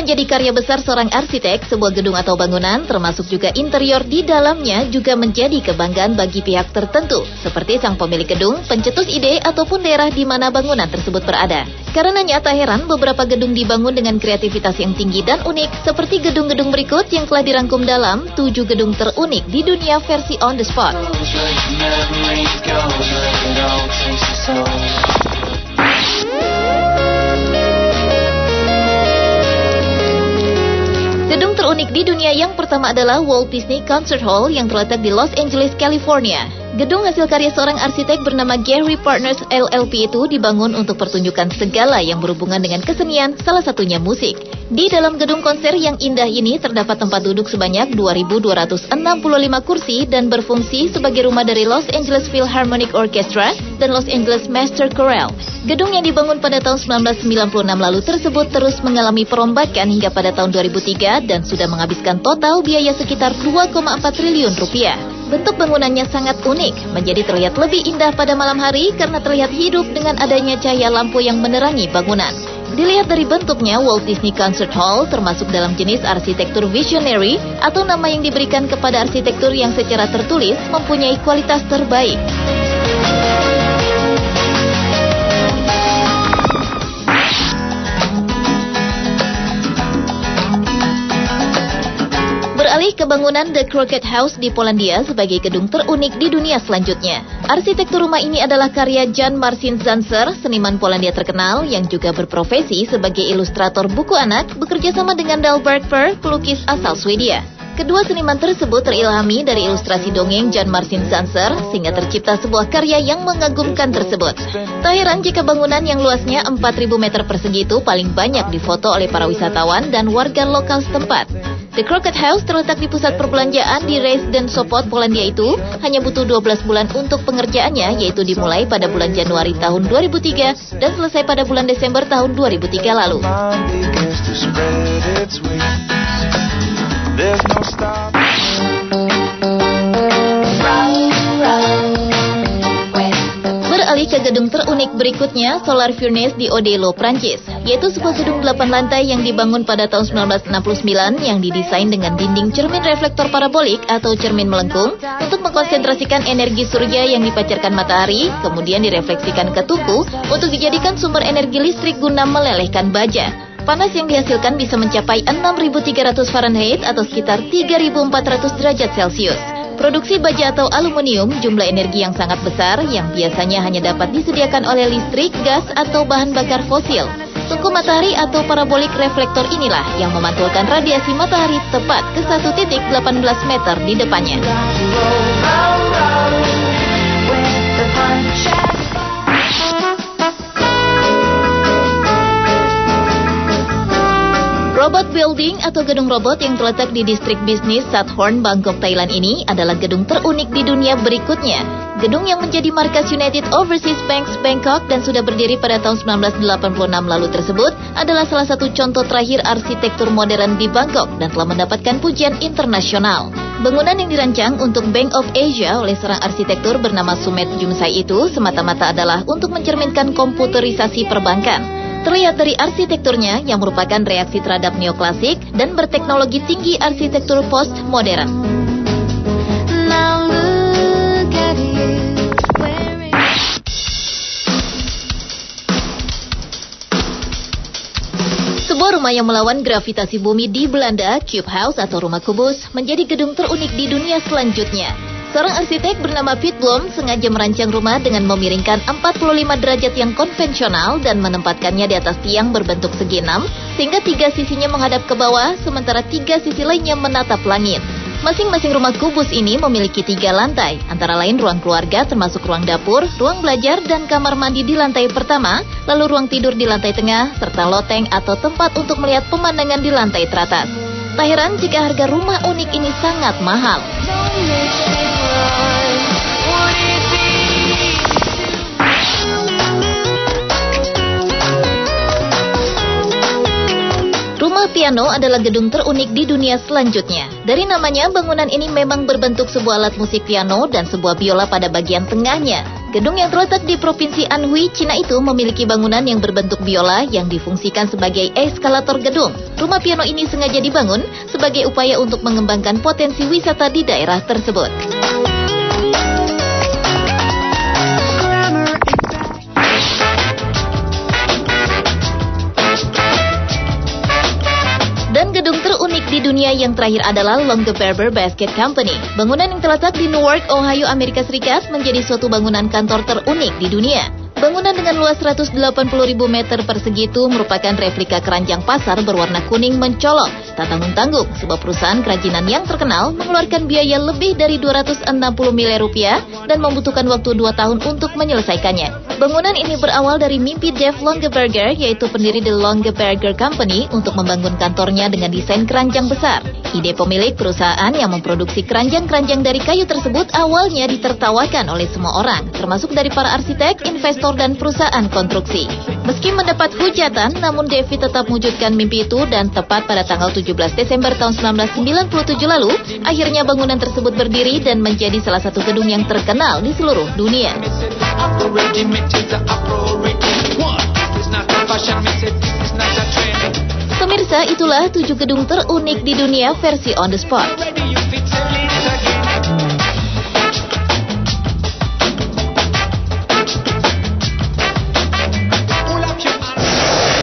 menjadi karya besar seorang arsitek, sebuah gedung atau bangunan, termasuk juga interior di dalamnya juga menjadi kebanggaan bagi pihak tertentu, seperti sang pemilik gedung, pencetus ide, ataupun daerah di mana bangunan tersebut berada. Karenanya tak heran beberapa gedung dibangun dengan kreativitas yang tinggi dan unik, seperti gedung-gedung berikut yang telah dirangkum dalam 7 gedung terunik di dunia versi on the spot. Gedung terunik di dunia yang pertama adalah Walt Disney Concert Hall yang terletak di Los Angeles, California. Gedung hasil karya seorang arsitek bernama Gary Partners LLP itu dibangun untuk pertunjukan segala yang berhubungan dengan kesenian, salah satunya musik. Di dalam gedung konser yang indah ini terdapat tempat duduk sebanyak 2.265 kursi dan berfungsi sebagai rumah dari Los Angeles Philharmonic Orchestra dan Los Angeles Master Chorale. Gedung yang dibangun pada tahun 1996 lalu tersebut terus mengalami perombakan hingga pada tahun 2003 dan sudah menghabiskan total biaya sekitar 2,4 triliun rupiah. Bentuk bangunannya sangat unik, menjadi terlihat lebih indah pada malam hari karena terlihat hidup dengan adanya cahaya lampu yang menerangi bangunan. Dilihat dari bentuknya, Walt Disney Concert Hall termasuk dalam jenis arsitektur visionary atau nama yang diberikan kepada arsitektur yang secara tertulis mempunyai kualitas terbaik. Beralih ke bangunan The Crooked House di Polandia sebagai gedung terunik di dunia selanjutnya. Arsitektur rumah ini adalah karya Jan Marcin Zancer, seniman Polandia terkenal yang juga berprofesi sebagai ilustrator buku anak, bekerja sama dengan Dalbert Per, pelukis asal Swedia. Kedua seniman tersebut terilhami dari ilustrasi dongeng Jan Marcin Zancer sehingga tercipta sebuah karya yang mengagumkan tersebut. Tak heran jika bangunan yang luasnya 4.000 meter persegi itu paling banyak difoto oleh para wisatawan dan warga lokal setempat. The Crooked House terletak di pusat perbelanjaan di Reisden Sopot, Polandia itu hanya butuh 12 bulan untuk pengerjaannya, yaitu dimulai pada bulan Januari tahun 2003 dan selesai pada bulan Desember tahun 2003 lalu. Beralih ke gedung terunik berikutnya, Solar Furnace di Odilo, Prancis, yaitu sebuah gedung 8 lantai yang dibangun pada tahun 1969 yang didesain dengan dinding cermin reflektor parabolik atau cermin melengkung untuk mengkonsentrasikan energi surya yang dipancarkan matahari, kemudian direfleksikan ke tungku untuk dijadikan sumber energi listrik guna melelehkan baja. Panas yang dihasilkan bisa mencapai 6.300 Fahrenheit atau sekitar 3.400 derajat Celcius. Produksi baja atau aluminium jumlah energi yang sangat besar yang biasanya hanya dapat disediakan oleh listrik, gas, atau bahan bakar fosil. Tungku matahari atau parabolik reflektor inilah yang memantulkan radiasi matahari tepat ke 1.18 meter di depannya. Robot Building atau gedung robot yang terletak di distrik bisnis Sathorn, Bangkok, Thailand ini adalah gedung terunik di dunia berikutnya. Gedung yang menjadi markas United Overseas Bank Bangkok dan sudah berdiri pada tahun 1986 lalu tersebut adalah salah satu contoh terakhir arsitektur modern di Bangkok dan telah mendapatkan pujian internasional. Bangunan yang dirancang untuk Bank of Asia oleh seorang arsitektur bernama Sumet Jumsai itu semata-mata adalah untuk mencerminkan komputerisasi perbankan. Terlihat dari arsitekturnya yang merupakan reaksi terhadap neoklasik dan berteknologi tinggi arsitektur postmodern. Sebuah rumah yang melawan gravitasi bumi di Belanda, Cube House atau rumah kubus, menjadi gedung terunik di dunia selanjutnya. Seorang arsitek bernama Piet Blom sengaja merancang rumah dengan memiringkan 45 derajat yang konvensional dan menempatkannya di atas tiang berbentuk segi 6, sehingga 3 sisinya menghadap ke bawah, sementara 3 sisi lainnya menatap langit. Masing-masing rumah kubus ini memiliki 3 lantai, antara lain ruang keluarga termasuk ruang dapur, ruang belajar, dan kamar mandi di lantai pertama, lalu ruang tidur di lantai tengah, serta loteng atau tempat untuk melihat pemandangan di lantai teratas. Tak heran jika harga rumah unik ini sangat mahal. Rumah piano adalah gedung terunik di dunia selanjutnya. Dari namanya, bangunan ini memang berbentuk sebuah alat musik piano dan sebuah biola pada bagian tengahnya. Gedung yang terletak di Provinsi Anhui, Cina itu memiliki bangunan yang berbentuk biola yang difungsikan sebagai eskalator gedung. Rumah piano ini sengaja dibangun sebagai upaya untuk mengembangkan potensi wisata di daerah tersebut. Dan gedung terunik di dunia yang terakhir adalah Longaberger Basket Company. Bangunan yang terletak di Newark, Ohio, Amerika Serikat menjadi suatu bangunan kantor terunik di dunia. Bangunan dengan luas 180.000 meter persegi itu merupakan replika keranjang pasar berwarna kuning mencolok. Tak tanggung-tanggung, sebuah perusahaan kerajinan yang terkenal mengeluarkan biaya lebih dari 260 miliar rupiah dan membutuhkan waktu 2 tahun untuk menyelesaikannya. Bangunan ini berawal dari mimpi Dave Longaberger, yaitu pendiri The Longaberger Company, untuk membangun kantornya dengan desain keranjang besar. Ide pemilik perusahaan yang memproduksi keranjang-keranjang dari kayu tersebut awalnya ditertawakan oleh semua orang, termasuk dari para arsitek, investor, dan perusahaan konstruksi. Meski mendapat hujatan, namun David tetap mewujudkan mimpi itu dan tepat pada tanggal 17 Desember tahun 1997 lalu, akhirnya bangunan tersebut berdiri dan menjadi salah satu gedung yang terkenal di seluruh dunia. Pemirsa, itulah 7 gedung terunik di dunia versi on the spot.